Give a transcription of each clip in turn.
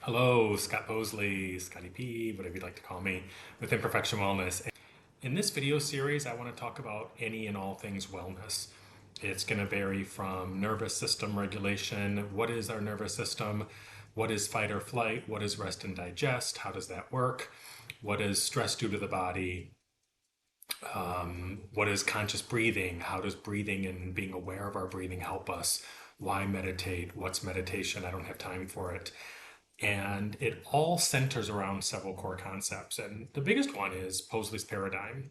Hello, Scott Possley, Scotty P, whatever you'd like to call me, with Imperfection Wellness. In this video series, I want to talk about any and all things wellness. It's going to vary from nervous system regulation. What is our nervous system? What is fight or flight? What is rest and digest? How does that work? What is stress due to the body? What is conscious breathing? How does breathing and being aware of our breathing help us? Why meditate? What's meditation? I don't have time for it. And it all centers around several core concepts. And the biggest one is Possley's paradigm.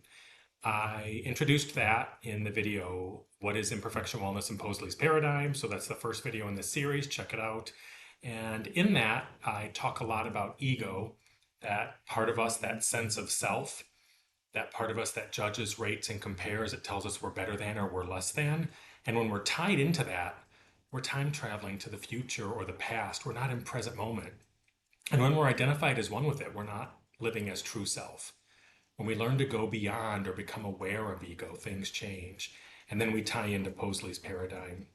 I introduced that in the video, What is Imperfection Wellness in Possley's Paradigm? So that's the first video in this series. Check it out. And in that, I talk a lot about ego, that part of us, that sense of self, that part of us that judges, rates, and compares. It tells us we're better than or we're less than. And when we're tied into that, we're time traveling to the future or the past. We're not in present moment. And when we're identified as one with it, we're not living as true self. When we learn to go beyond or become aware of ego, things change. And then we tie into Possley's paradigm.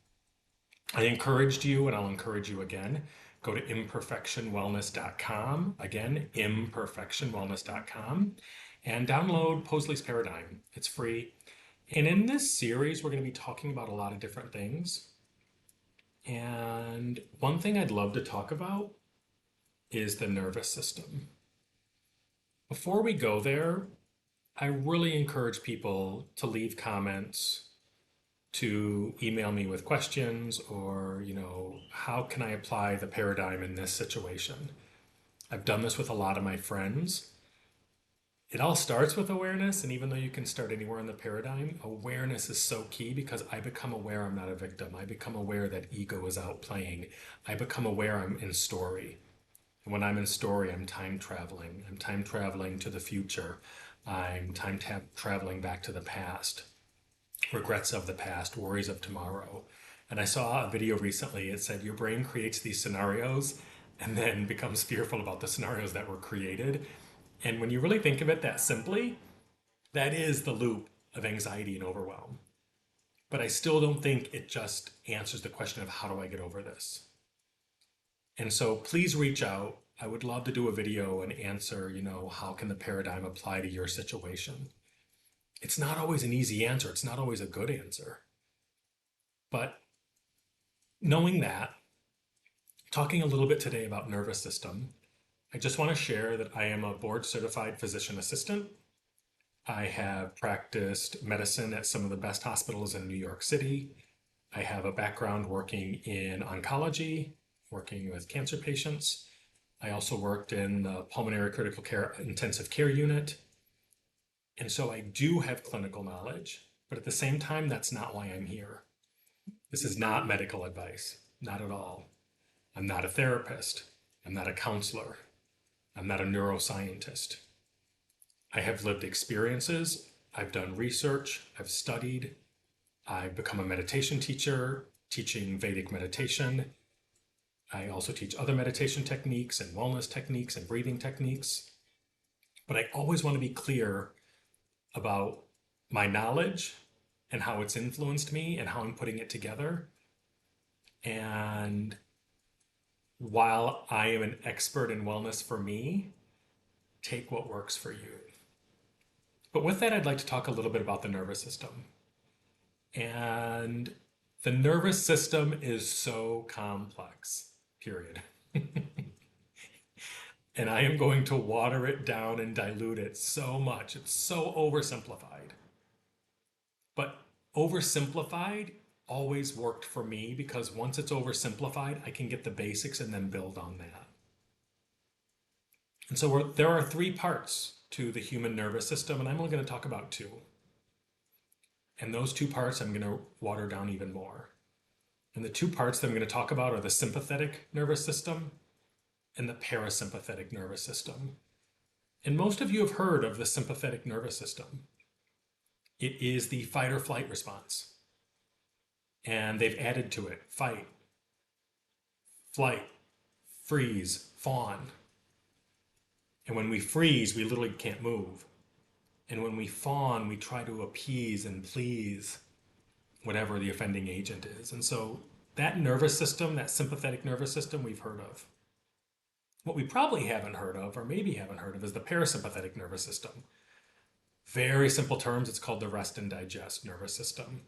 I encouraged you, and I'll encourage you again, go to imperfectionwellness.com. Again, imperfectionwellness.com, and download Possley's paradigm. It's free. And in this series, we're going to be talking about a lot of different things. And one thing I'd love to talk about is the nervous system. Before we go there, I really encourage people to leave comments, to email me with questions, or, how can I apply the paradigm in this situation? I've done this with a lot of my friends. It all starts with awareness, and even though you can start anywhere in the paradigm, awareness is so key because I become aware I'm not a victim. I become aware that ego is out playing. I become aware I'm in story. And when I'm in story, I'm time traveling. I'm time traveling to the future. I'm traveling back to the past. Regrets of the past, worries of tomorrow. And I saw a video recently. It said your brain creates these scenarios and then becomes fearful about the scenarios that were created. And when you really think of it that simply, that is the loop of anxiety and overwhelm. But I still don't think it just answers the question of how do I get over this? And so please reach out. I would love to do a video and answer, how can the paradigm apply to your situation? It's not always an easy answer. It's not always a good answer. But knowing that, talking a little bit today about nervous system, I just want to share that I am a board certified physician assistant. I have practiced medicine at some of the best hospitals in New York City. I have a background working in oncology, working with cancer patients. I also worked in the pulmonary critical care intensive care unit. And so I do have clinical knowledge, but at the same time, that's not why I'm here. This is not medical advice, not at all. I'm not a therapist. I'm not a counselor. I'm not a neuroscientist. I have lived experiences. I've done research. I've studied. I've become a meditation teacher, teaching Vedic meditation. I also teach other meditation techniques and wellness techniques and breathing techniques. But I always want to be clear about my knowledge and how it's influenced me and how I'm putting it together. And while I am an expert in wellness for me, take what works for you. But with that, I'd like to talk a little bit about the nervous system. And the nervous system is so complex, period. And I am going to water it down and dilute it so much. It's so oversimplified. But oversimplified always worked for me because once it's oversimplified, I can get the basics and then build on that. And so there are three parts to the human nervous system, and I'm only going to talk about two. And those two parts I'm going to water down even more. And the two parts that I'm going to talk about are the sympathetic nervous system and the parasympathetic nervous system. And most of you have heard of the sympathetic nervous system. It is the fight or flight response. And they've added to it fight, flight, freeze, fawn. And when we freeze, we literally can't move. And when we fawn, we try to appease and please whatever the offending agent is. And so that nervous system, that sympathetic nervous system, we've heard of. What we probably haven't heard of, or maybe haven't heard of, is the parasympathetic nervous system. Very simple terms, it's called the rest and digest nervous system.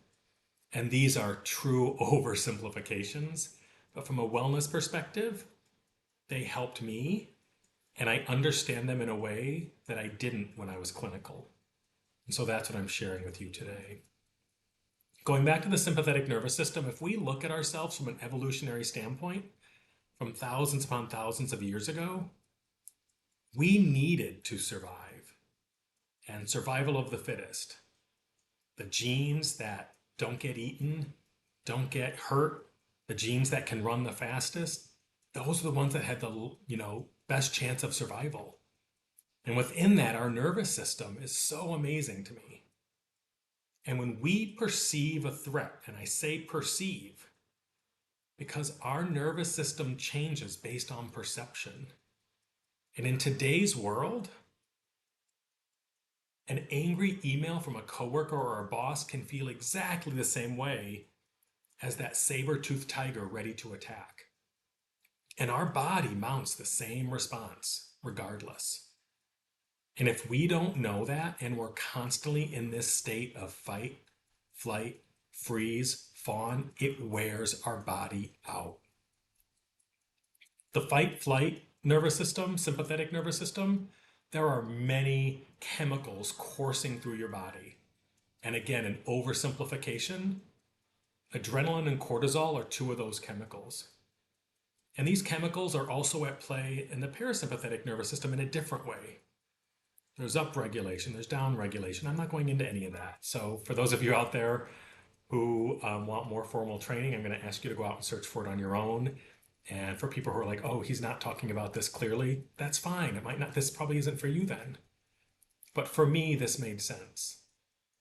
And these are true oversimplifications, but from a wellness perspective, they helped me, and I understand them in a way that I didn't when I was clinical. And so that's what I'm sharing with you today. Going back to the sympathetic nervous system, if we look at ourselves from an evolutionary standpoint, from thousands upon thousands of years ago, we needed to survive. And survival of the fittest. The genes that don't get eaten, don't get hurt, the genes that can run the fastest, those are the ones that had the, best chance of survival. And within that, our nervous system is so amazing to me. And when we perceive a threat, and I say perceive, because our nervous system changes based on perception. And in today's world, an angry email from a coworker or a boss can feel exactly the same way as that saber-toothed tiger ready to attack. And our body mounts the same response regardless. And if we don't know that and we're constantly in this state of fight, flight, freeze, fawn, it wears our body out. The fight, flight nervous system, sympathetic nervous system, there are many chemicals coursing through your body. And again, an oversimplification, adrenaline and cortisol are two of those chemicals. And these chemicals are also at play in the parasympathetic nervous system in a different way. There's upregulation, there's downregulation. I'm not going into any of that. So for those of you out there who want more formal training, I'm going to ask you to go out and search for it on your own. And for people who are like, oh, he's not talking about this clearly, that's fine. It might not, this probably isn't for you then. But for me, this made sense.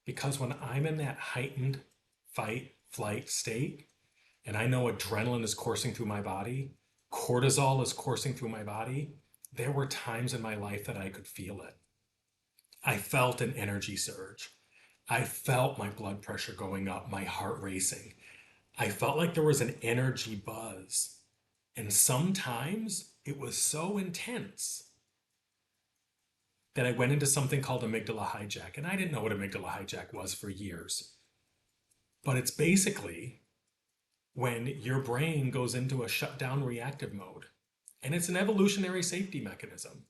Because when I'm in that heightened fight, flight state, and I know adrenaline is coursing through my body, cortisol is coursing through my body, there were times in my life that I could feel it. I felt an energy surge. I felt my blood pressure going up, my heart racing. I felt like there was an energy buzz. And sometimes it was so intense that I went into something called amygdala hijack. And I didn't know what amygdala hijack was for years. But it's basically when your brain goes into a shutdown reactive mode. And it's an evolutionary safety mechanism.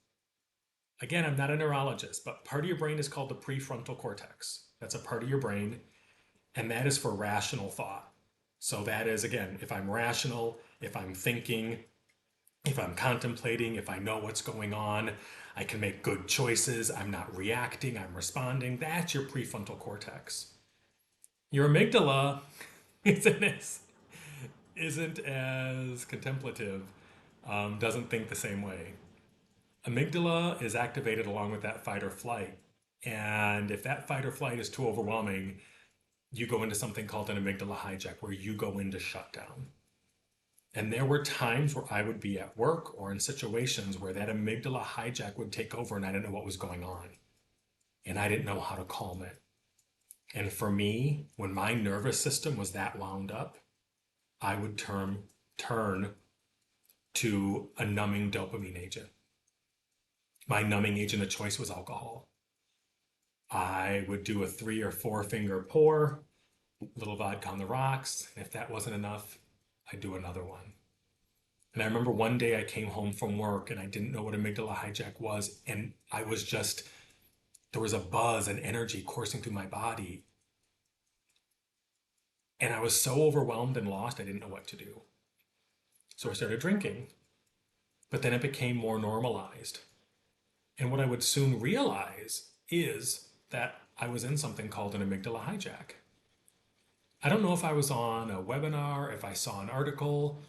Again, I'm not a neurologist, but part of your brain is called the prefrontal cortex. That's a part of your brain, and that is for rational thought. So that is, again, if I'm rational, if I'm thinking, if I'm contemplating, if I know what's going on, I can make good choices, I'm not reacting, I'm responding. That's your prefrontal cortex. Your amygdala isn't as contemplative, doesn't think the same way. Amygdala is activated along with that fight or flight. And if that fight or flight is too overwhelming, you go into something called an amygdala hijack, where you go into shutdown. And there were times where I would be at work or in situations where that amygdala hijack would take over and I didn't know what was going on. And I didn't know how to calm it. And for me, when my nervous system was that wound up, I would turn to a numbing dopamine agent. My numbing agent of choice was alcohol. I would do a 3 or 4 finger pour, little vodka on the rocks. And if that wasn't enough, I'd do another one. And I remember one day I came home from work and I didn't know what amygdala hijack was. And I was just, there was a buzz and energy coursing through my body. And I was so overwhelmed and lost, I didn't know what to do. So I started drinking. But then it became more normalized. And what I would soon realize is that I was in something called an amygdala hijack. I don't know if I was on a webinar, if I saw an article,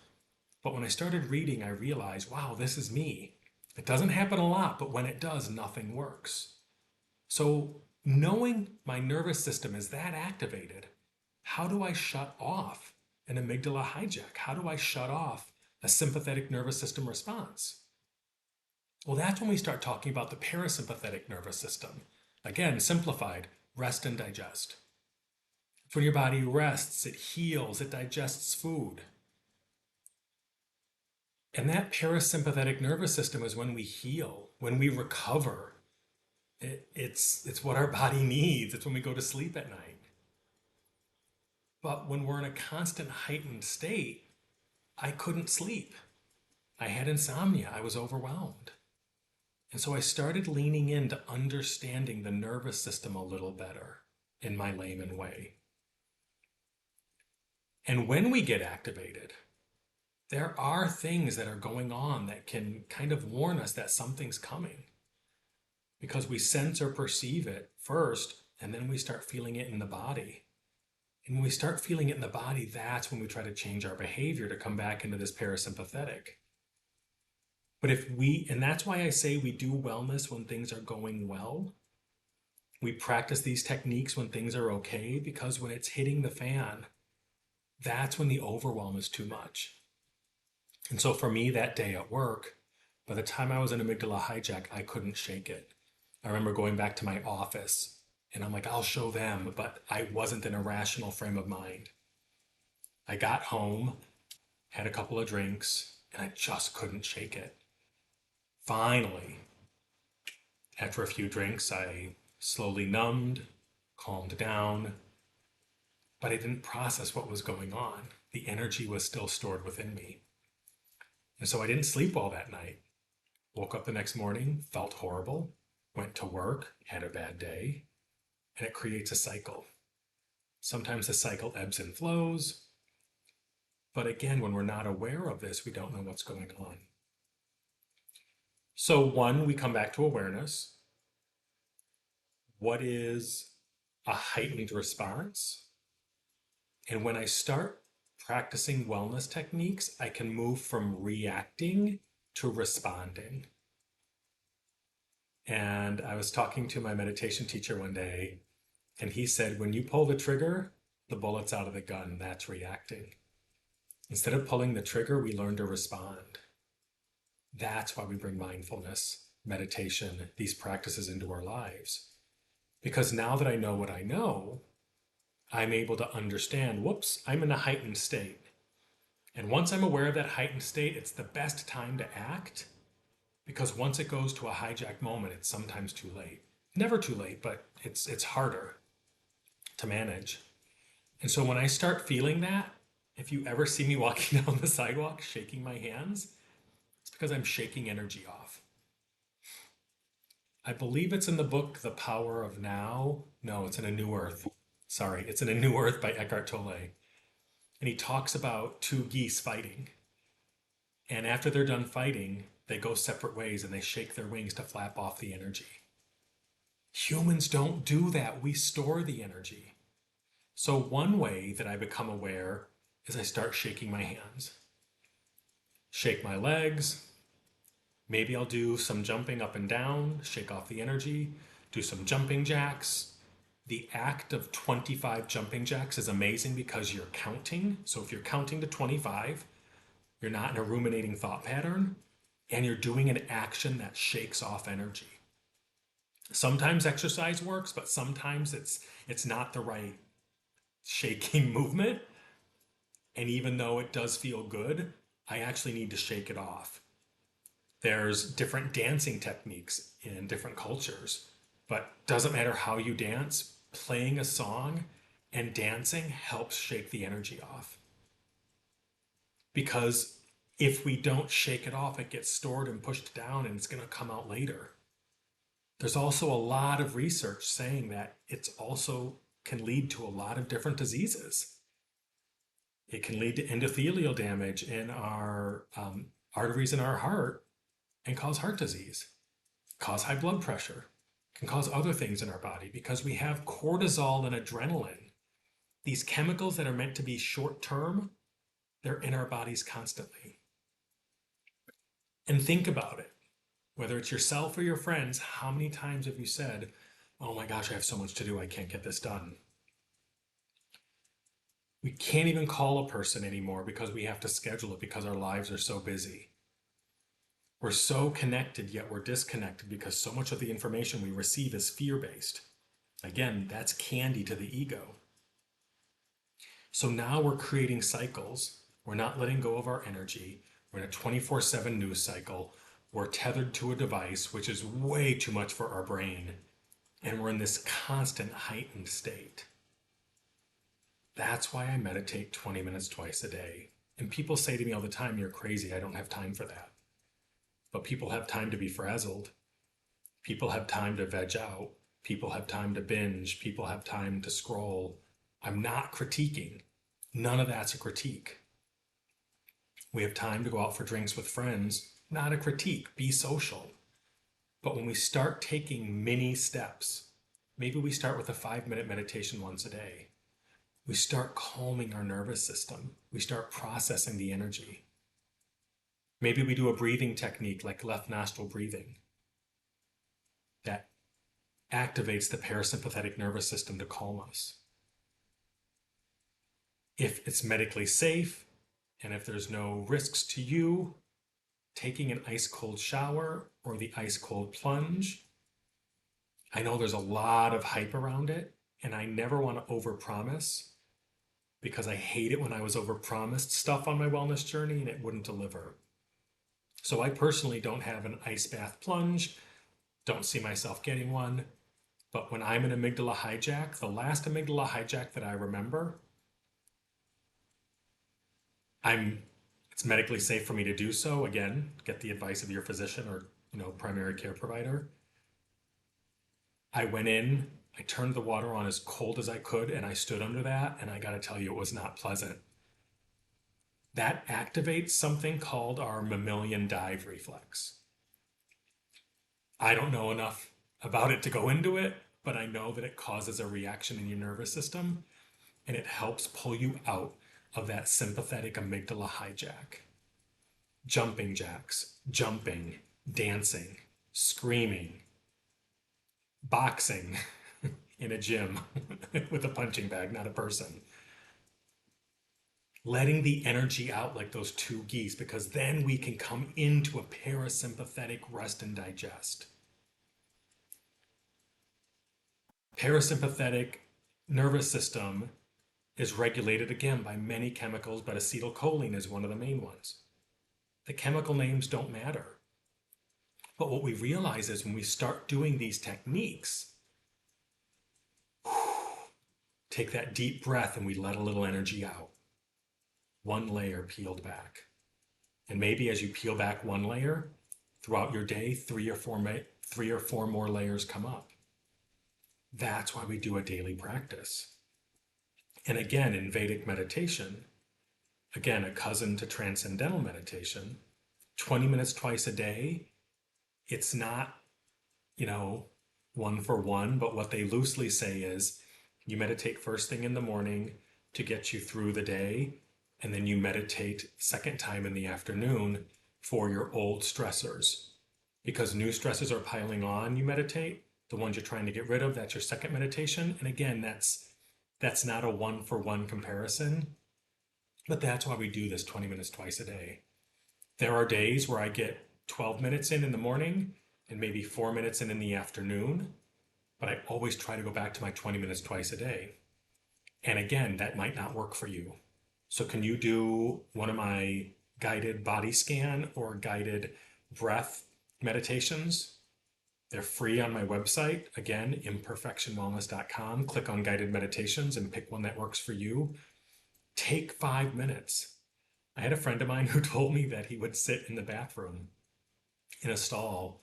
but when I started reading, I realized, wow, this is me. It doesn't happen a lot, but when it does, nothing works. So knowing my nervous system is that activated, how do I shut off an amygdala hijack? How do I shut off a sympathetic nervous system response? Well, that's when we start talking about the parasympathetic nervous system. Again, simplified, rest and digest. It's when your body rests, it heals, it digests food. And that parasympathetic nervous system is when we heal, when we recover. It's what our body needs. It's when we go to sleep at night. But when we're in a constant heightened state, I couldn't sleep. I had insomnia. I was overwhelmed. And so I started leaning into understanding the nervous system a little better in my layman way. And when we get activated, there are things that are going on that can kind of warn us that something's coming because we sense or perceive it first, and then we start feeling it in the body. And when we start feeling it in the body, that's when we try to change our behavior to come back into this parasympathetic. But and that's why I say we do wellness when things are going well. We practice these techniques when things are okay, because when it's hitting the fan, that's when the overwhelm is too much. And so for me that day at work, by the time I was in amygdala hijack, I couldn't shake it. I remember going back to my office and I'm like, I'll show them, but I wasn't in a rational frame of mind. I got home, had a couple of drinks, and I just couldn't shake it. Finally, after a few drinks, I slowly numbed, calmed down, but I didn't process what was going on. The energy was still stored within me. And so I didn't sleep well that night. Woke up the next morning, felt horrible, went to work, had a bad day, and it creates a cycle. Sometimes the cycle ebbs and flows, but again, when we're not aware of this, we don't know what's going on. So one, we come back to awareness. What is a heightened response? And when I start practicing wellness techniques, I can move from reacting to responding. And I was talking to my meditation teacher one day, and he said, when you pull the trigger, the bullet's out of the gun. That's reacting. Instead of pulling the trigger, we learn to respond. That's why we bring mindfulness, meditation, these practices into our lives. Because now that I know what I know, I'm able to understand, whoops, I'm in a heightened state. And once I'm aware of that heightened state, it's the best time to act, because once it goes to a hijack moment, it's sometimes too late. Never too late, but it's harder to manage. And so when I start feeling that, if you ever see me walking down the sidewalk shaking my hands, it's because I'm shaking energy off. I believe it's in the book, The Power of Now. No, it's in A New Earth. Sorry, it's in A New Earth by Eckhart Tolle. And he talks about two geese fighting. And after they're done fighting, they go separate ways and they shake their wings to flap off the energy. Humans don't do that. We store the energy. So one way that I become aware is I start shaking my hands. Shake my legs. Maybe I'll do some jumping up and down, shake off the energy, do some jumping jacks. The act of 25 jumping jacks is amazing because you're counting. So if you're counting to 25, you're not in a ruminating thought pattern, and you're doing an action that shakes off energy. Sometimes exercise works, but sometimes it's not the right shaking movement. And even though it does feel good, I actually need to shake it off. There's different dancing techniques in different cultures, but doesn't matter how you dance, playing a song and dancing helps shake the energy off. Because if we don't shake it off, it gets stored and pushed down and it's going to come out later. There's also a lot of research saying that it's also can lead to a lot of different diseases. It can lead to endothelial damage in our arteries in our heart and cause heart disease, cause high blood pressure, can cause other things in our body because we have cortisol and adrenaline. These chemicals that are meant to be short term, they're in our bodies constantly. And think about it. Whether it's yourself or your friends, how many times have you said, oh my gosh, I have so much to do, I can't get this done? We can't even call a person anymore because we have to schedule it because our lives are so busy. We're so connected, yet we're disconnected because so much of the information we receive is fear-based. Again, that's candy to the ego. So now we're creating cycles. We're not letting go of our energy. We're in a 24/7 news cycle. We're tethered to a device, which is way too much for our brain. And we're in this constant heightened state. That's why I meditate 20 minutes twice a day. And people say to me all the time, "You're crazy. I don't have time for that." But people have time to be frazzled. People have time to veg out. People have time to binge. People have time to scroll. I'm not critiquing. None of that's a critique. We have time to go out for drinks with friends. Not a critique. Be social. But when we start taking mini steps, maybe we start with a 5-minute meditation once a day. We start calming our nervous system. We start processing the energy. Maybe we do a breathing technique like left nostril breathing that activates the parasympathetic nervous system to calm us. If it's medically safe and if there's no risks to you, taking an ice cold shower or the ice cold plunge. I know there's a lot of hype around it, and I never want to overpromise because I hate it when I was overpromised stuff on my wellness journey and it wouldn't deliver. So I personally don't have an ice bath plunge, don't see myself getting one, but when I'm an amygdala hijack, the last amygdala hijack that I remember, it's medically safe for me to do so. Again, get the advice of your physician or primary care provider. I went in, I turned the water on as cold as I could, and I stood under that, and I got to tell you, it was not pleasant. That activates something called our mammalian dive reflex. I don't know enough about it to go into it, but I know that it causes a reaction in your nervous system, and it helps pull you out of that sympathetic amygdala hijack. Jumping jacks, jumping, dancing, screaming, boxing in a gym with a punching bag, not a person. Letting the energy out like those two geese, because then we can come into a parasympathetic rest and digest. Parasympathetic nervous system is regulated again by many chemicals, but acetylcholine is one of the main ones. The chemical names don't matter. But what we realize is when we start doing these techniques, take that deep breath and we let a little energy out. One layer peeled back. And maybe as you peel back one layer, throughout your day, three or four more layers come up. That's why we do a daily practice. And again, in Vedic meditation, again, a cousin to transcendental meditation, 20 minutes twice a day, it's not, one for one, but what they loosely say is you meditate first thing in the morning to get you through the day, and then you meditate second time in the afternoon for your old stressors. Because new stressors are piling on, you meditate. The ones you're trying to get rid of, that's your second meditation. And again, that's not a one-for-one comparison, but that's why we do this 20 minutes twice a day. There are days where I get 12 minutes in the morning and maybe 4 minutes in the afternoon, but I always try to go back to my 20 minutes twice a day. And again, that might not work for you. So can you do one of my guided body scan or guided breath meditations? They're free on my website. Again, imperfectionwellness.com. Click on guided meditations and pick one that works for you. Take 5 minutes. I had a friend of mine who told me that he would sit in the bathroom in a stall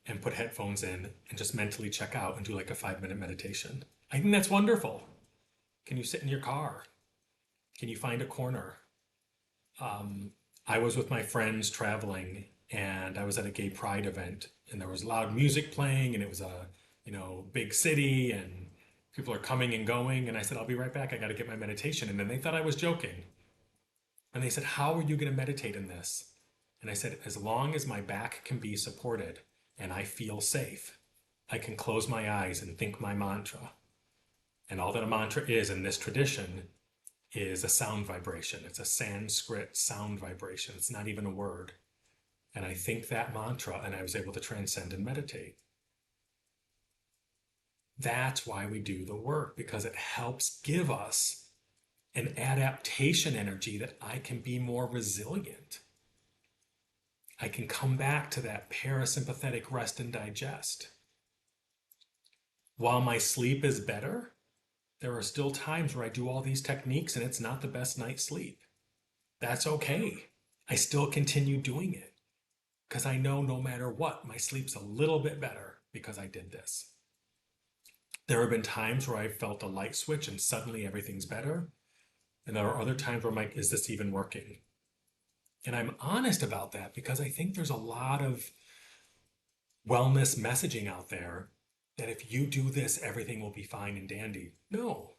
and put headphones in and just mentally check out and do like a 5-minute meditation. I think that's wonderful. Can you sit in your car? Can you find a corner? I was with my friends traveling and I was at a gay pride event and there was loud music playing and it was a big city and people are coming and going, and I said, "I'll be right back, I got to get my meditation." And then they thought I was joking, and they said, "How are you going to meditate in this?" And I said, "As long as my back can be supported and I feel safe, I can close my eyes and think my mantra." And all that a mantra is in this tradition is a sound vibration. It's a Sanskrit sound vibration. It's not even a word. And I think that mantra and I was able to transcend and meditate. That's why we do the work, because it helps give us an adaptation energy that I can be more resilient. I can come back to that parasympathetic rest and digest. While my sleep is better, there are still times where I do all these techniques and it's not the best night's sleep. That's okay. I still continue doing it because I know no matter what, my sleep's a little bit better because I did this. There have been times where I felt a light switch and suddenly everything's better. And there are other times where I'm like, is this even working? And I'm honest about that because I think there's a lot of wellness messaging out there that if you do this, everything will be fine and dandy. No.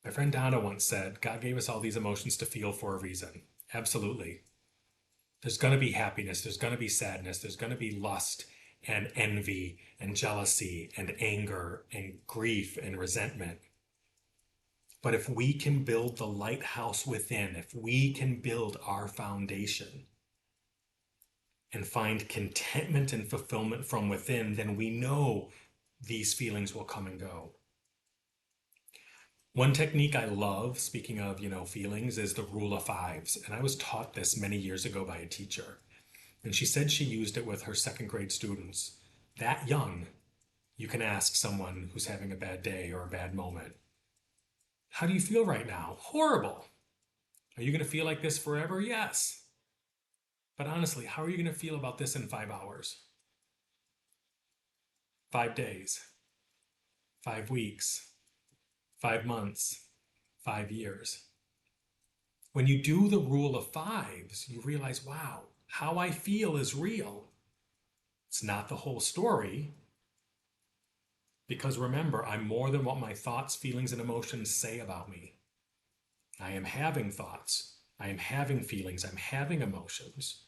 My friend Donna once said, God gave us all these emotions to feel for a reason. Absolutely. There's going to be happiness, there's going to be sadness, there's going to be lust and envy and jealousy and anger and grief and resentment. But if we can build the lighthouse within, if we can build our foundation and find contentment and fulfillment from within, then we know these feelings will come and go. One technique I love, speaking of, feelings, is the rule of fives. And I was taught this many years ago by a teacher. And she said she used it with her second grade students. That young, you can ask someone who's having a bad day or a bad moment, how do you feel right now? Horrible. Are you going to feel like this forever? Yes. But honestly, how are you going to feel about this in 5 hours? 5 days? 5 weeks? 5 months? 5 years? When you do the rule of fives, you realize, wow, how I feel is real. It's not the whole story. Because remember, I'm more than what my thoughts, feelings, and emotions say about me. I am having thoughts. I am having feelings. I'm having emotions.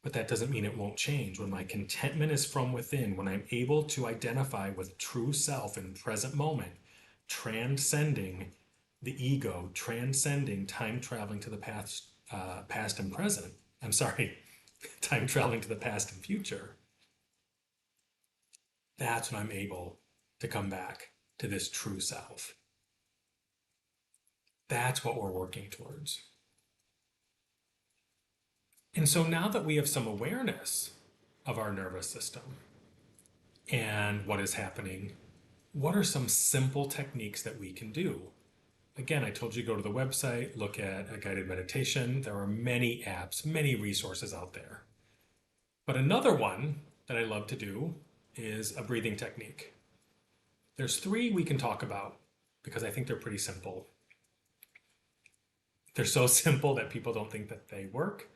But that doesn't mean it won't change. When my contentment is from within, when I'm able to identify with true self in present moment, transcending the ego, transcending time traveling to the past and present. I'm sorry, time traveling to the past and future. That's when I'm able to come back to this true self. That's what we're working towards. And so now that we have some awareness of our nervous system and what is happening, what are some simple techniques that we can do? Again, I told you to go to the website, look at a guided meditation. There are many apps, many resources out there. But another one that I love to do is a breathing technique. There's 3 we can talk about because I think they're pretty simple. They're so simple that people don't think that they work.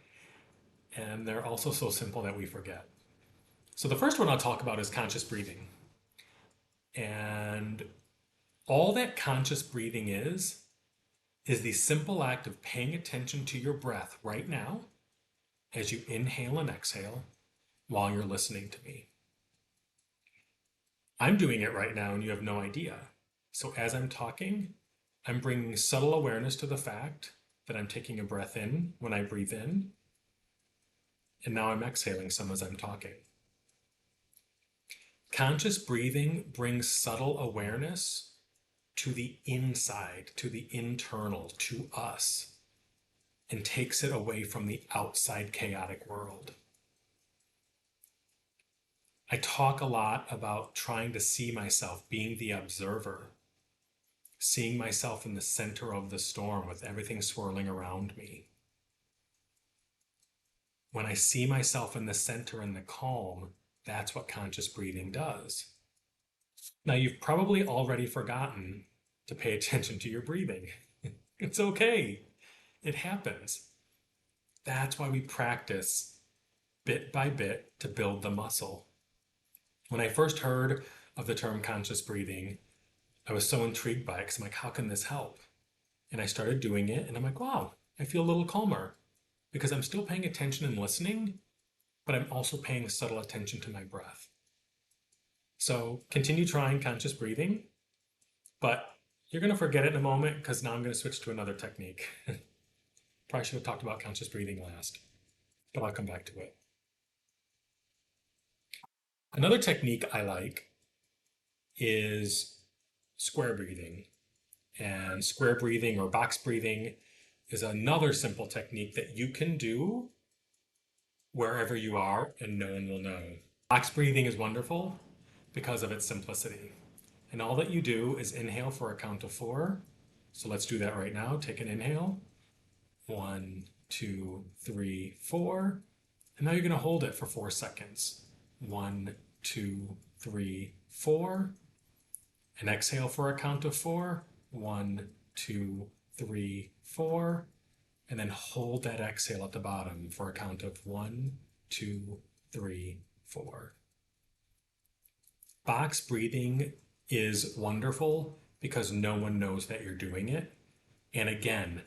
And they're also so simple that we forget. So the first one I'll talk about is conscious breathing. And all that conscious breathing is the simple act of paying attention to your breath right now as you inhale and exhale while you're listening to me. I'm doing it right now and you have no idea. So as I'm talking, I'm bringing subtle awareness to the fact that I'm taking a breath in when I breathe in, and now I'm exhaling some as I'm talking. Conscious breathing brings subtle awareness to the inside, to the internal, to us, and takes it away from the outside chaotic world. I talk a lot about trying to see myself, being the observer, seeing myself in the center of the storm with everything swirling around me. When I see myself in the center and the calm, that's what conscious breathing does. Now, you've probably already forgotten to pay attention to your breathing. It's okay. It happens. That's why we practice bit by bit to build the muscle. When I first heard of the term conscious breathing, I was so intrigued by it because I'm like, how can this help? And I started doing it and I'm like, wow, I feel a little calmer because I'm still paying attention and listening, but I'm also paying subtle attention to my breath. So continue trying conscious breathing, but you're going to forget it in a moment because now I'm going to switch to another technique. Probably should have talked about conscious breathing last, but I'll come back to it. Another technique I like is square breathing. And square breathing or box breathing is another simple technique that you can do wherever you are, and no one will know. Box breathing is wonderful because of its simplicity. And all that you do is inhale for a count of 4. So let's do that right now. Take an inhale. 1, 2, 3, 4. And now you're going to hold it for 4 seconds. 1, 2, 3, 4. And exhale for a count of 4. 1, 2, 3, 4. And then hold that exhale at the bottom for a count of 1, 2, 3, 4. Box breathing is wonderful because no one knows that you're doing it. And again,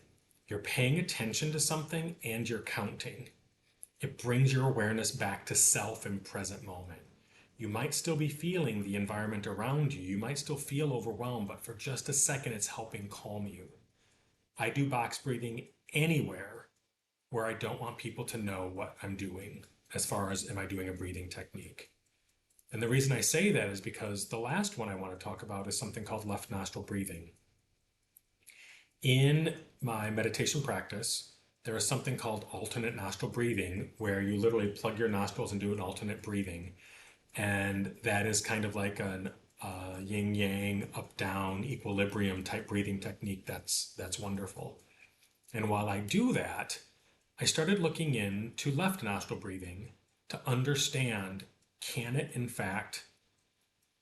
you're paying attention to something and you're counting. It brings your awareness back to self in present moment. You might still be feeling the environment around you. You might still feel overwhelmed, but for just a second, it's helping calm you. I do box breathing anywhere where I don't want people to know what I'm doing as far as am I doing a breathing technique. And the reason I say that is because the last one I want to talk about is something called left nostril breathing. In my meditation practice, there is something called alternate nostril breathing, where you literally plug your nostrils and do an alternate breathing. And that is kind of like an yin yang, up down, equilibrium type breathing technique that's wonderful. And while I do that, I started looking into left nostril breathing to understand, can it in fact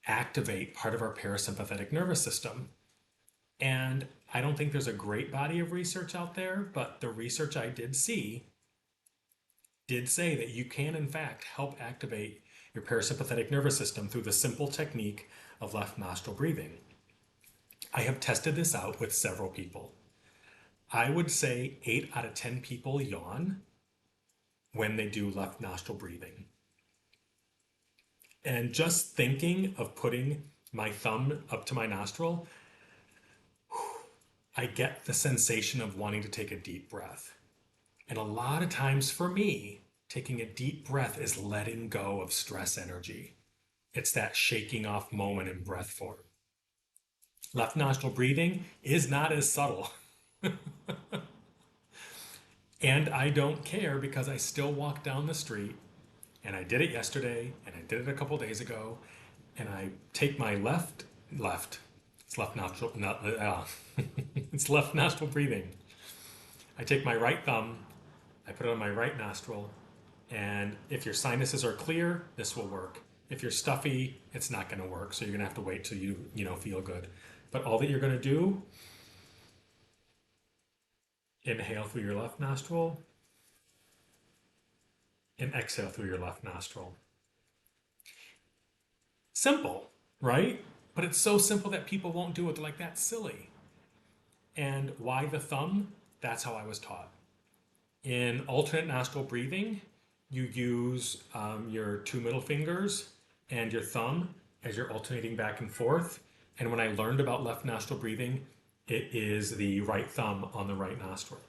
activate part of our parasympathetic nervous system? And I don't think there's a great body of research out there, but the research I did see did say that you can in fact help activate your parasympathetic nervous system through the simple technique of left nostril breathing. I have tested this out with several people. I would say 8 out of 10 people yawn when they do left nostril breathing. And just thinking of putting my thumb up to my nostril, I get the sensation of wanting to take a deep breath. And a lot of times for me, taking a deep breath is letting go of stress energy. It's that shaking off moment in breath form. Left nostril breathing is not as subtle. And I don't care because I still walk down the street, and I did it yesterday, and I did it a couple days ago, and I take my it's left nostril, it's left nostril breathing. I take my right thumb, I put it on my right nostril, and if your sinuses are clear, this will work. If you're stuffy, it's not going to work, so you're going to have to wait till you feel good. But all that you're going to do, inhale through your left nostril and exhale through your left nostril. Simple, right? But it's so simple that people won't do it. They're like, that's silly. And why the thumb? That's how I was taught. In alternate nostril breathing, you use your 2 middle fingers and your thumb as you're alternating back and forth. And when I learned about left nostril breathing, it is the right thumb on the right nostril.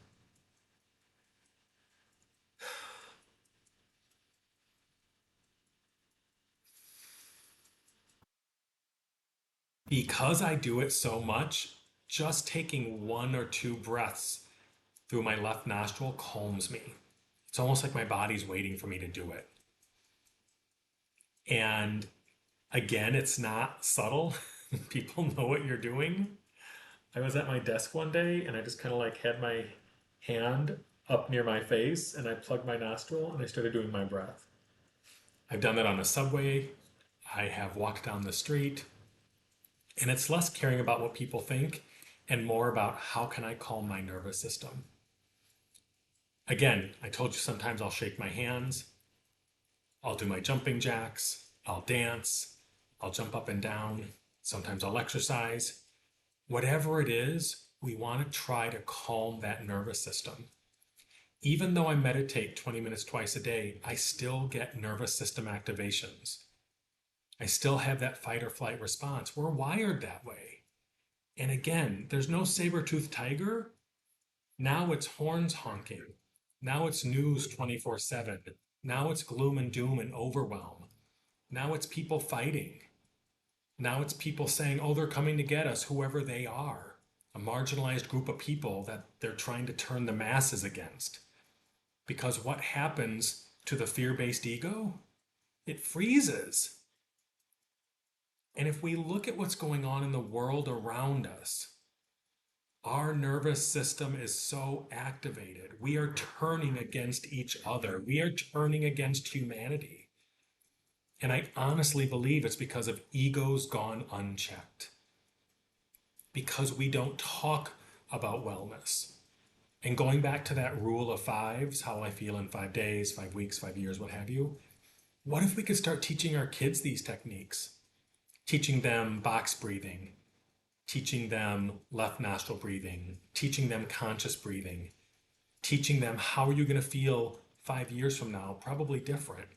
Because I do it so much, just taking 1 or 2 breaths through my left nostril calms me. It's almost like my body's waiting for me to do it. And again, it's not subtle. People know what you're doing. I was at my desk one day and I just kind of like had my hand up near my face and I plugged my nostril and I started doing my breath. I've done that on a subway. I have walked down the street. And it's less caring about what people think and more about how can I calm my nervous system. Again, I told you sometimes I'll shake my hands, I'll do my jumping jacks, I'll dance, I'll jump up and down, sometimes I'll exercise. Whatever it is, we want to try to calm that nervous system. Even though I meditate 20 minutes twice a day, I still get nervous system activations. I still have that fight or flight response. We're wired that way. And again, there's no saber-toothed tiger. Now it's horns honking. Now it's news 24/7. Now it's gloom and doom and overwhelm. Now it's people fighting. Now it's people saying, oh, they're coming to get us, whoever they are. A marginalized group of people that they're trying to turn the masses against. Because what happens to the fear-based ego, it freezes. And if we look at what's going on in the world around us, our nervous system is so activated. We are turning against each other. We are turning against humanity. And I honestly believe it's because of egos gone unchecked. Because we don't talk about wellness. And going back to that rule of fives, how I feel in 5 days, 5 weeks, 5 years, what have you, what if we could start teaching our kids these techniques? Teaching them box breathing, teaching them left nostril breathing, teaching them conscious breathing, teaching them how are you going to feel 5 years from now, probably different,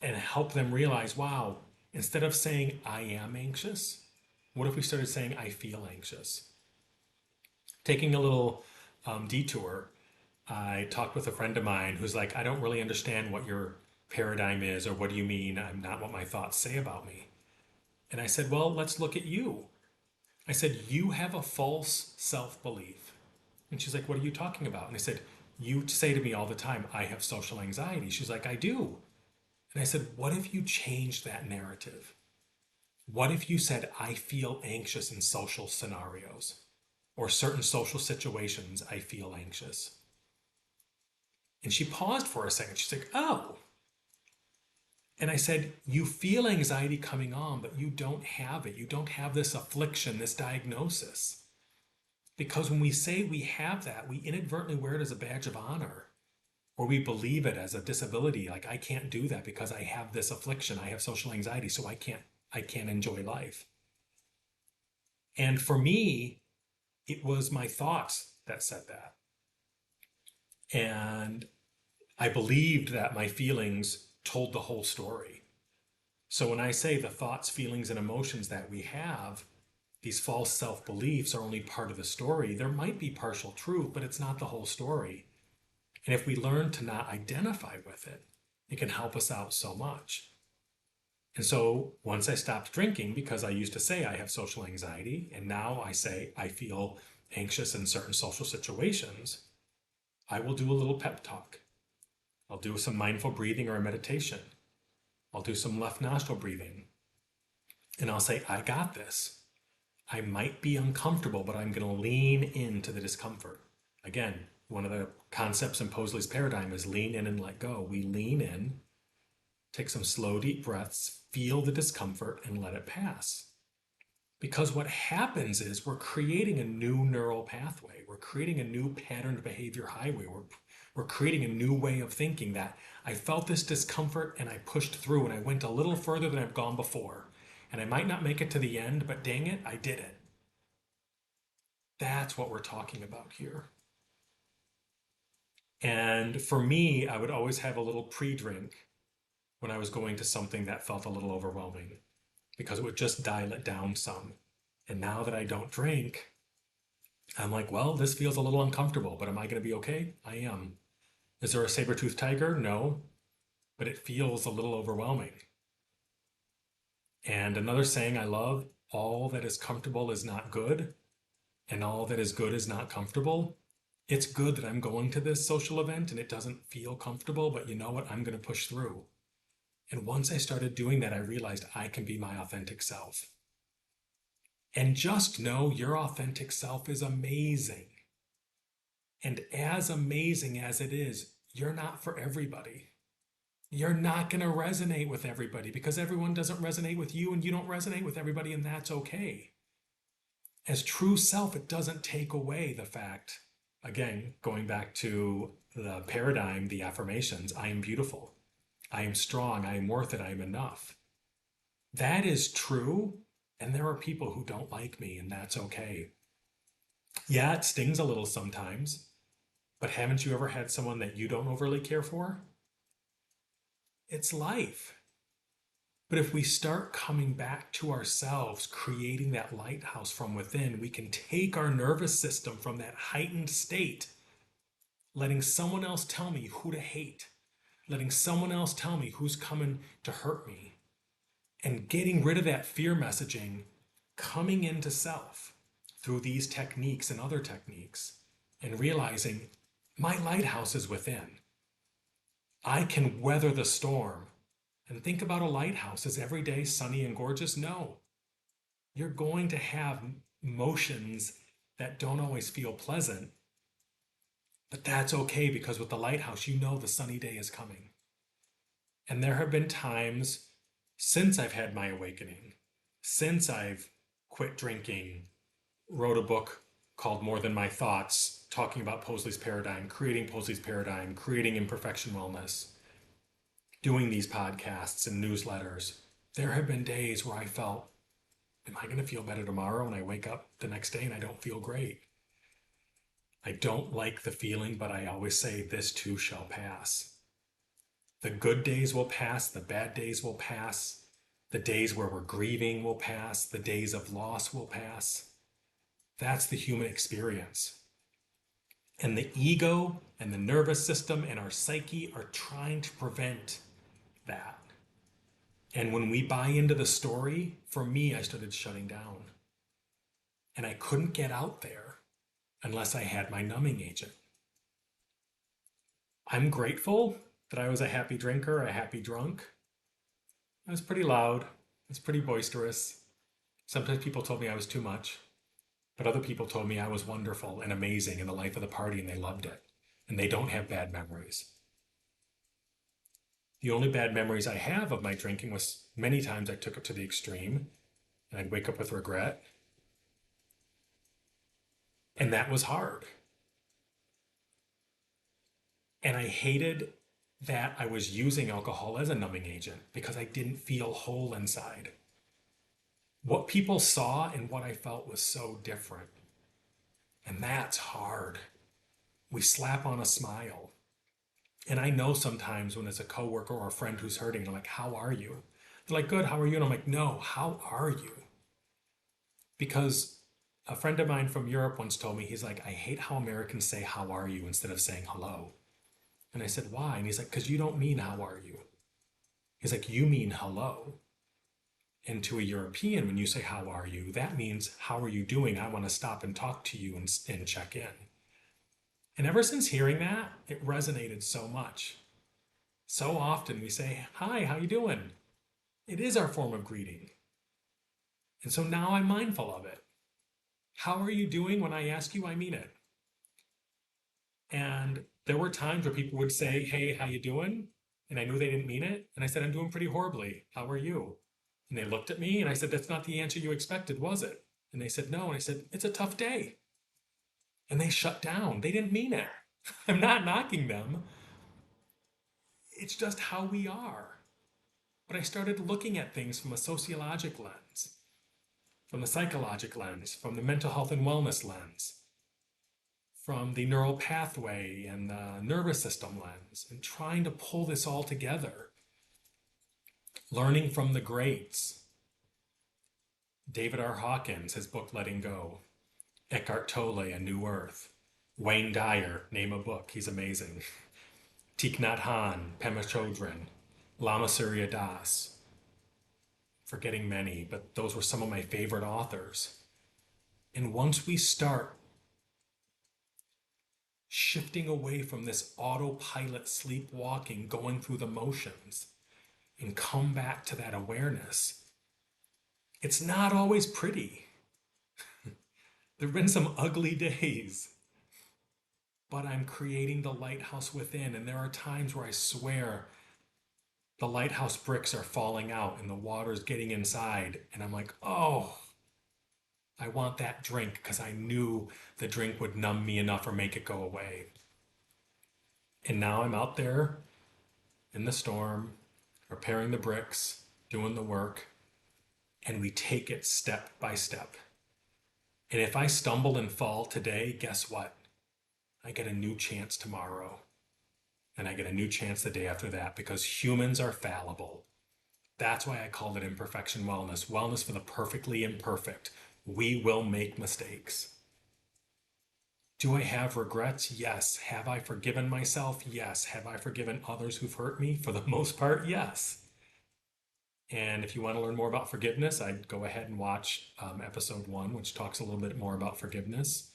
and help them realize, wow, instead of saying I am anxious, what if we started saying I feel anxious? Taking a little detour, I talked with a friend of mine who's like, I don't really understand what your paradigm is, or what do you mean I'm not what my thoughts say about me? And I said, well, let's look at you. I said, you have a false self-belief. And she's like, what are you talking about? And I said, you say to me all the time, I have social anxiety. She's like, I do. And I said, what if you changed that narrative? What if you said, I feel anxious in social scenarios or certain social situations, I feel anxious? And she paused for a second. She's like, oh. And I said, you feel anxiety coming on, but you don't have it. You don't have this affliction, this diagnosis. Because when we say we have that, we inadvertently wear it as a badge of honor, or we believe it as a disability. Like, I can't do that because I have this affliction. I have social anxiety, so I can't enjoy life. And for me, it was my thoughts that said that. And I believed that my feelings told the whole story. So when I say the thoughts, feelings, and emotions that we have, these false self-beliefs are only part of the story. There might be partial truth, but it's not the whole story. And if we learn to not identify with it, it can help us out so much. And so once I stopped drinking, because I used to say I have social anxiety, and now I say I feel anxious in certain social situations, I will do a little pep talk. I'll do some mindful breathing or a meditation. I'll do some left nostril breathing. And I'll say, I got this. I might be uncomfortable, but I'm going to lean into the discomfort. Again, one of the concepts in Possley's paradigm is lean in and let go. We lean in, take some slow, deep breaths, feel the discomfort, and let it pass. Because what happens is we're creating a new neural pathway. We're creating a new patterned behavior highway. We're creating a new way of thinking that I felt this discomfort and I pushed through and I went a little further than I've gone before. And I might not make it to the end, but dang it, I did it. That's what we're talking about here. And for me, I would always have a little pre-drink when I was going to something that felt a little overwhelming, because it would just dial it down some. And now that I don't drink, I'm like, well, this feels a little uncomfortable, but am I going to be okay? I am. Is there a saber-toothed tiger? No, but it feels a little overwhelming. And another saying I love, all that is comfortable is not good, and all that is good is not comfortable. It's good that I'm going to this social event and it doesn't feel comfortable, but you know what? I'm going to push through. And once I started doing that, I realized I can be my authentic self. And just know your authentic self is amazing. And as amazing as it is, you're not for everybody. You're not going to resonate with everybody because everyone doesn't resonate with you and you don't resonate with everybody, and that's okay. As true self, it doesn't take away the fact, again, going back to the paradigm, the affirmations, I am beautiful, I am strong, I am worth it, I am enough. That is true, and there are people who don't like me, and that's okay. Yeah, it stings a little sometimes, but haven't you ever had someone that you don't overly care for? It's life. But if we start coming back to ourselves, creating that lighthouse from within, we can take our nervous system from that heightened state, letting someone else tell me who to hate, letting someone else tell me who's coming to hurt me, and getting rid of that fear messaging, coming into self through these techniques and other techniques, and realizing my lighthouse is within. I can weather the storm. And think about a lighthouse. Is every day sunny and gorgeous? No. You're going to have motions that don't always feel pleasant, but that's okay because with the lighthouse, you know the sunny day is coming. And there have been times since I've had my awakening, since I've quit drinking, wrote a book called More Than My Thoughts, talking about Possley's paradigm, creating imperfection wellness, doing these podcasts and newsletters. There have been days where I felt, am I going to feel better tomorrow? And I wake up the next day and I don't feel great. I don't like the feeling, but I always say this too shall pass. The good days will pass, the bad days will pass, the days where we're grieving will pass, the days of loss will pass. That's the human experience. And the ego and the nervous system and our psyche are trying to prevent that. And when we buy into the story, for me, I started shutting down. And I couldn't get out there unless I had my numbing agent. I'm grateful that I was a happy drinker, a happy drunk. I was pretty loud. I was pretty boisterous. Sometimes people told me I was too much. But other people told me I was wonderful and amazing in the life of the party and they loved it. And they don't have bad memories. The only bad memories I have of my drinking was many times I took it to the extreme and I'd wake up with regret. And that was hard. And I hated that I was using alcohol as a numbing agent because I didn't feel whole inside. What people saw and what I felt was so different. And that's hard. We slap on a smile. And I know sometimes when it's a coworker or a friend who's hurting, I'm like, how are you? They're like, good, how are you? And I'm like, no, how are you? Because a friend of mine from Europe once told me, he's like, I hate how Americans say, how are you, instead of saying hello. And I said, why? And he's like, because you don't mean how are you. He's like, you mean hello. And to a European, when you say, how are you, that means, how are you doing? I want to stop and talk to you and check in. And ever since hearing that, it resonated so much. So often we say, hi, how you doing? It is our form of greeting. And so now I'm mindful of it. How are you doing? When I ask you, I mean it. And there were times where people would say, hey, how you doing? And I knew they didn't mean it. And I said, I'm doing pretty horribly. How are you? And they looked at me and I said, that's not the answer you expected, was it? And they said, no. And I said, it's a tough day. And they shut down. They didn't mean it. I'm not knocking them. It's just how we are. But I started looking at things from a sociologic lens, from the psychologic lens, from the mental health and wellness lens, from the neural pathway and the nervous system lens, and trying to pull this all together. Learning from the greats. David R. Hawkins, his book Letting Go. Eckhart Tolle, A New Earth. Wayne Dyer, name a book, he's amazing. Thich Nhat Hanh, Pema Chodron, Lama Surya Das. Forgetting many, but those were some of my favorite authors. And once we start shifting away from this autopilot sleepwalking, going through the motions, and come back to that awareness, it's not always pretty. There have been some ugly days, but I'm creating the lighthouse within. And there are times where I swear the lighthouse bricks are falling out and the water's getting inside. And I'm like, oh, I want that drink because I knew the drink would numb me enough or make it go away. And now I'm out there in the storm, repairing the bricks, doing the work, and we take it step by step. And if I stumble and fall today, guess what? I get a new chance tomorrow. And I get a new chance the day after that, because humans are fallible. That's why I called it imperfection wellness. Wellness for the perfectly imperfect. We will make mistakes. Do I have regrets? Yes. Have I forgiven myself? Yes. Have I forgiven others who've hurt me? For the most part, yes. And if you want to learn more about forgiveness, I'd go ahead and watch episode 1, which talks a little bit more about forgiveness.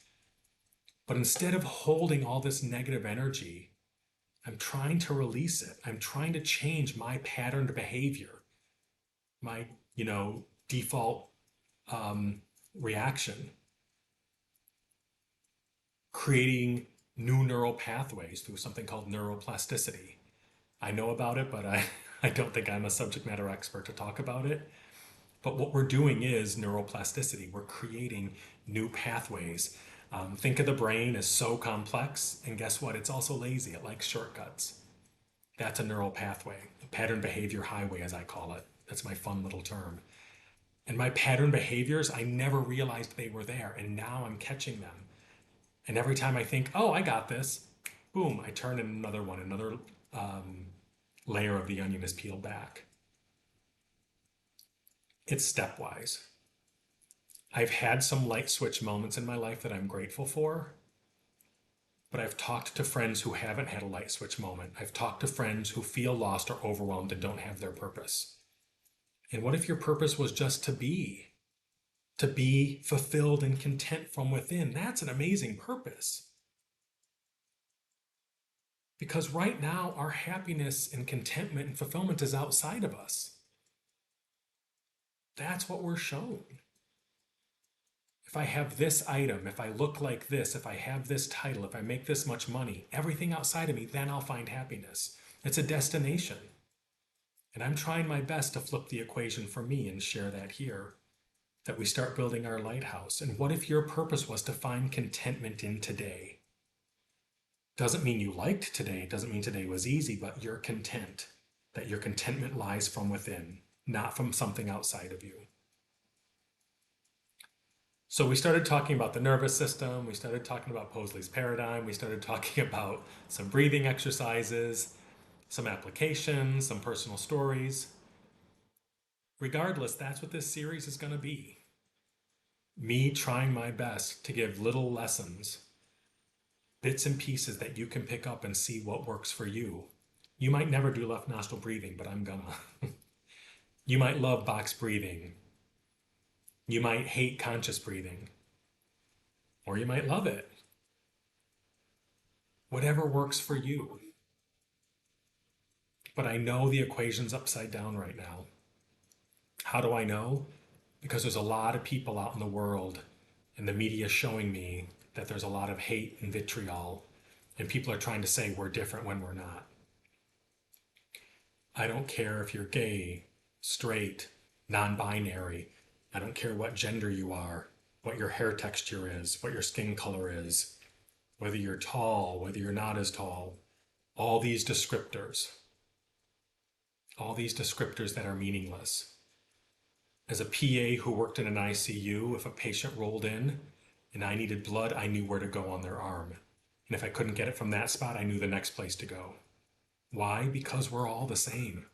But instead of holding all this negative energy, I'm trying to release it. I'm trying to change my patterned behavior, my, default um, reaction, creating new neural pathways through something called neuroplasticity. I know about it, but I don't think I'm a subject matter expert to talk about it. But what we're doing is neuroplasticity. We're creating new pathways. Think of the brain as so complex, and guess what? It's also lazy. It likes shortcuts. That's a neural pathway, a pattern behavior highway, as I call it. That's my fun little term. And my pattern behaviors, I never realized they were there, and now I'm catching them. And every time I think, oh, I got this, boom, I turn in another one, another layer of the onion is peeled back. It's stepwise. I've had some light switch moments in my life that I'm grateful for, but I've talked to friends who haven't had a light switch moment. I've talked to friends who feel lost or overwhelmed and don't have their purpose. And what if your purpose was just to be? To be fulfilled and content from within? That's an amazing purpose. Because right now, our happiness and contentment and fulfillment is outside of us. That's what we're shown. If I have this item, if I look like this, if I have this title, if I make this much money, everything outside of me, then I'll find happiness. It's a destination. And I'm trying my best to flip the equation for me and share that here, that we start building our lighthouse. And what if your purpose was to find contentment in today? Doesn't mean you liked today, doesn't mean today was easy, but you're content, that your contentment lies from within, not from something outside of you. So we started talking about the nervous system, we started talking about Possley's paradigm, we started talking about some breathing exercises, some applications, some personal stories. Regardless, that's what this series is going to be. Me trying my best to give little lessons, bits and pieces that you can pick up and see what works for you. You might never do left nostril breathing, but I'm gonna. You might love box breathing. You might hate conscious breathing. Or you might love it. Whatever works for you. But I know the equation's upside down right now. How do I know? Because there's a lot of people out in the world, and the media is showing me that there's a lot of hate and vitriol, and people are trying to say we're different when we're not. I don't care if you're gay, straight, non-binary. I don't care what gender you are, what your hair texture is, what your skin color is, whether you're tall, whether you're not as tall. All these descriptors that are meaningless. As a PA who worked in an ICU, if a patient rolled in and I needed blood, I knew where to go on their arm. And if I couldn't get it from that spot, I knew the next place to go. Why? Because we're all the same.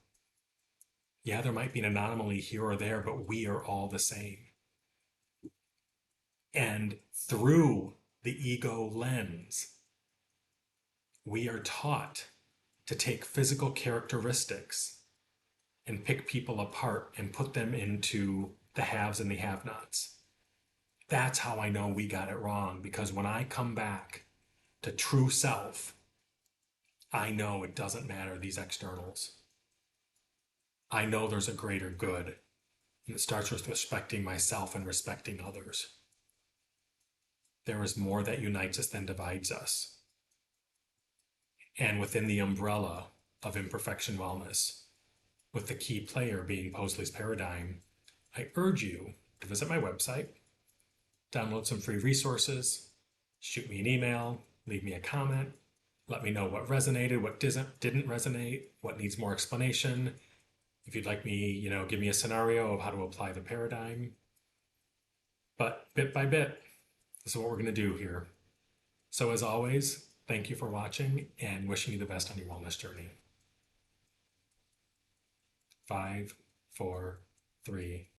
Yeah, there might be an anomaly here or there, but we are all the same. And through the ego lens, we are taught to take physical characteristics and pick people apart and put them into the haves and the have-nots. That's how I know we got it wrong, because when I come back to true self, I know it doesn't matter these externals. I know there's a greater good, and it starts with respecting myself and respecting others. There is more that unites us than divides us. And within the umbrella of imperfection wellness, with the key player being Possley's paradigm, I urge you to visit my website, download some free resources, shoot me an email, leave me a comment, let me know what resonated, what didn't resonate, what needs more explanation. If you'd like me, give me a scenario of how to apply the paradigm. But bit by bit, this is what we're going to do here. So as always, thank you for watching and wishing you the best on your wellness journey. 5, 4, 3,